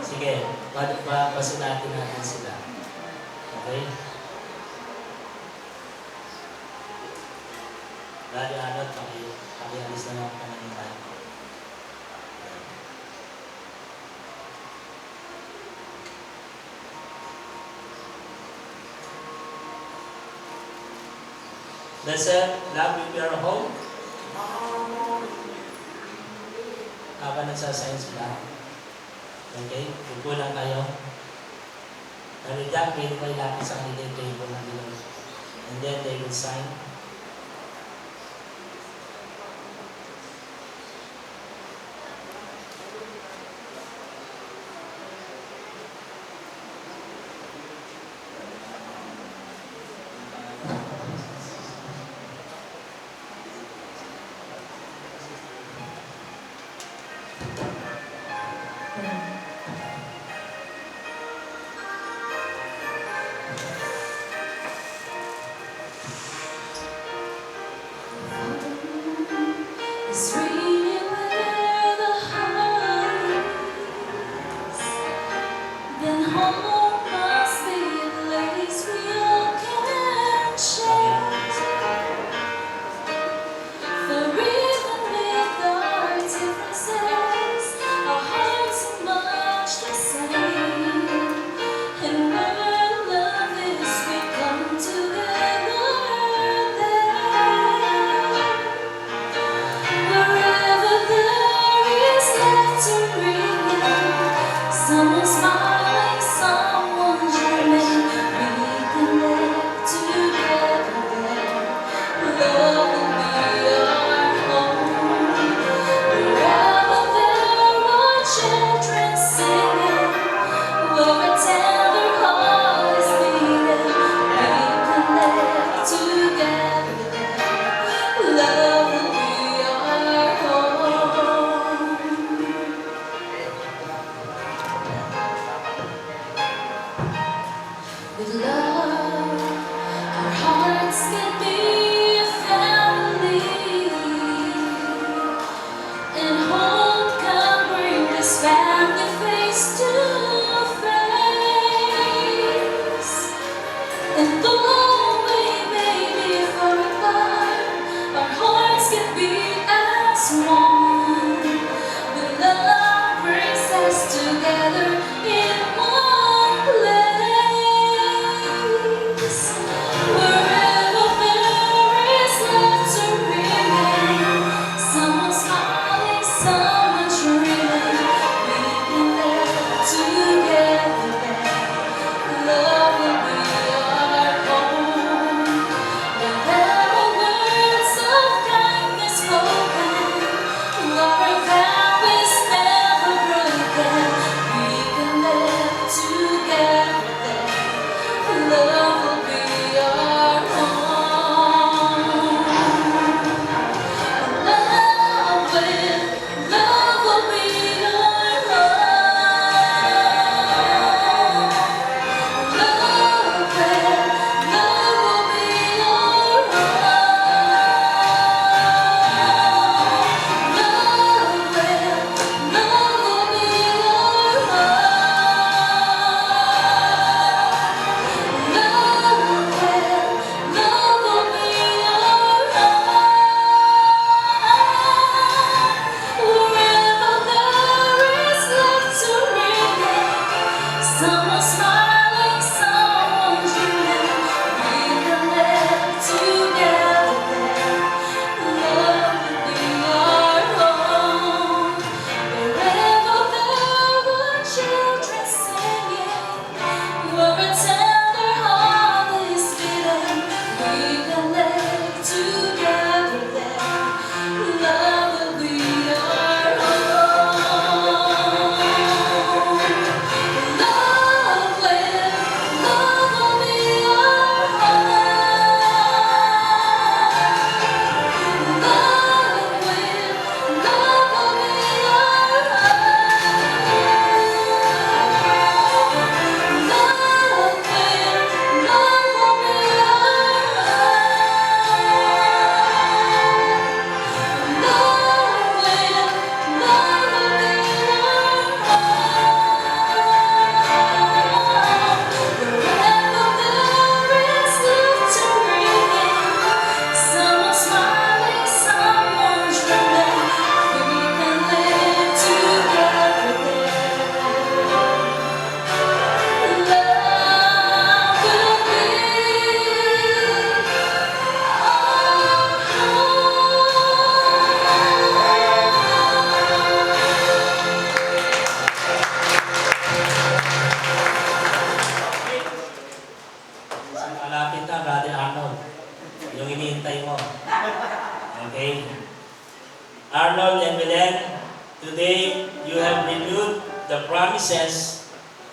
Sige, pasulatin natin sila. Okay? Dahil anot, pakialis na lang pananitan. Let's love with your home. Habang nagsasign sila. Okay? Upo lang kayo. Pero dyan, pwede ko ilapit sa kanila yung table ng Lord. And then they will sign. It's really where the heart is. Then home must be a place we all can share. For even with our differences, our hearts are much the same. And where love is, we come together there. Wherever there is laughter ringing, someone smiling, someone dreaming, we can live together there. Love will be our home. Wherever there are children singing, where a tender heart is beating, we can live together there. Love will be our home. With love, our hearts can be a family, and hope can bring this family face to face. And though we may be far apart, our hearts can be as one. With love brings us together in one place. Wherever there is laughter ringing, someone smiling, someone dreaming, we can live together there. Love will be our home. When there are words of kindness spoken, our vow is never broken. We the promises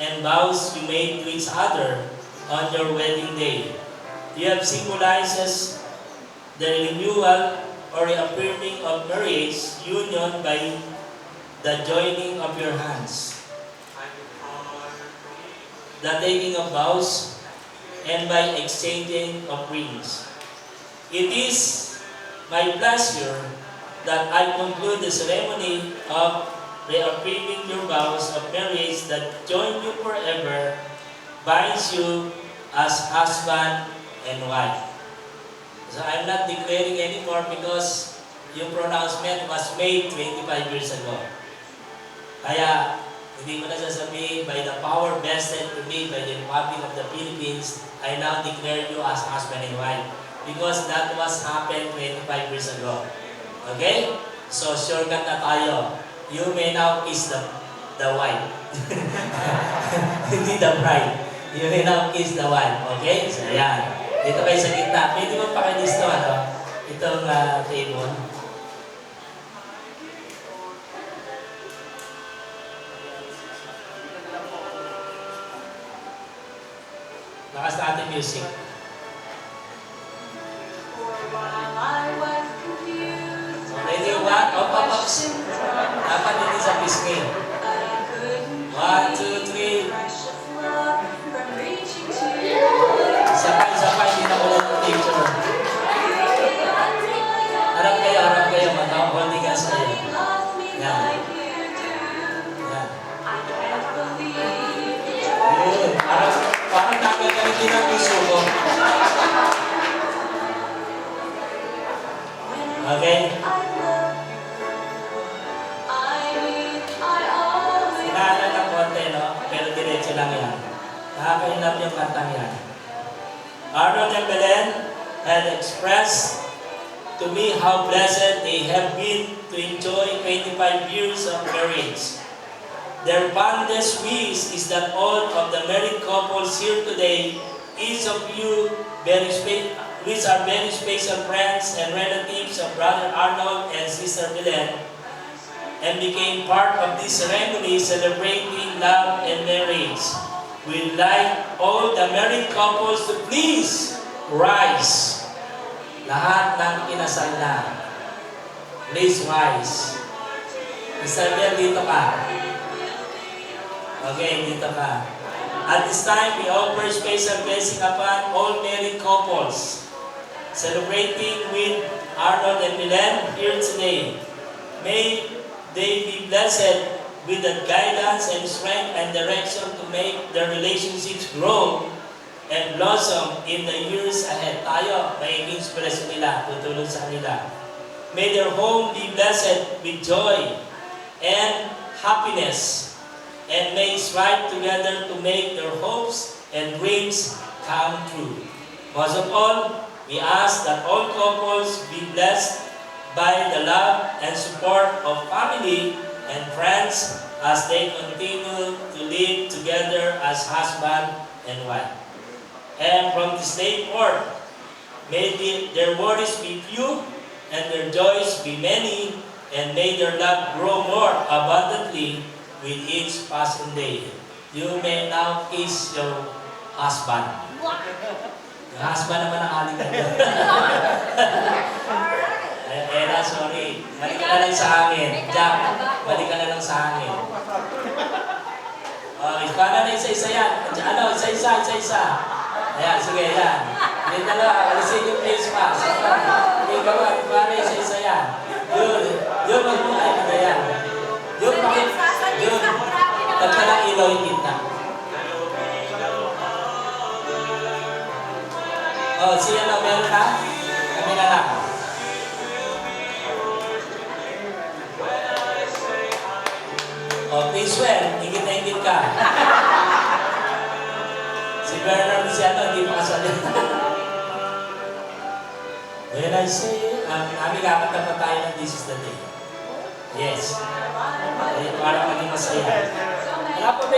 and vows you made to each other on your wedding day. You have symbolizes the renewal or reaffirming of marriage union by the joining of your hands, the taking of vows, and by exchanging of rings. It is my pleasure that I conclude the ceremony of reaffirming your vows of marriage that join you forever, binds you as husband and wife. So I'm not declaring anymore because yung pronouncement was made 25 years ago. Kaya, hindi mo na sasabihin, by the power vested to me by the Republic of the Philippines, I now declare you as husband and wife. Because that was happened 25 years ago. Okay? So, shortcut na tayo. You may now kiss the wife. Hindi the bride. You may now kiss the wife. Okay? So, ayan. Dito kayo sa gitna. Pwede mo pakilis to, itong table. Lakas na ating music. Ready, one, ups. Dapat hindi sa pisngi. 1, 2, 3. Sabay, hindi na ulit yung picture. Harap kayo, holding hands kayo. Yan. Yun. Parang nakagalitin ang puso ko. Okay? Sinala ng konti, no? Pero diretso lang yan. Nakakainap yung kantang yan. Arnold and Belen had expressed to me how blessed they have been to enjoy 25 years of marriage. Their fondest wish is that all of the married couples here today, each of you which are very special friends and relatives of Brother Arnold and Sister Belen, and became part of this ceremony celebrating love and marriage. We'd like all the married couples to please rise. Lahat ng inasal na. Please rise. Mr. Bel, dito ka. Okay, dito ka. At this time, we offer special blessing upon all married couples celebrating with Arnold and Belen here today. May they be blessed with the guidance and strength and direction to make their relationships grow and blossom in the years ahead. Tayo, may inspiration nila, tutulong sa kanila. May their home be blessed with joy and happiness, and may strive together to make their hopes and dreams come true. Most of all, we ask that all couples be blessed by the love and support of family and friends as they continue to live together as husband and wife. And from this day forth, may their worries be few and their joys be many, and may their love grow more abundantly with each passing day. You may now kiss your husband. Yung husband naman ang aling na doon. Ella, sorry. Balik ka na lang sa akin. Jack, balik ka na lang sa akin. Ipana na isa-isa yan. Isa-isa. Ayan, sige, yan. Hindi dalawa, alisin yung face mask. Hindi gawa, ipana isa-isa yan. Yun, magmukay ka na yan. Yun, nagkalang ilaw yung kita. Siya na, meron na? Kami na lang. Please swear, higit na higit ka. Si Bernard si hindi pa kasali. When I say, aming apat na tayo ng this is the day. Yes. Para maging masaya. Wala pa ba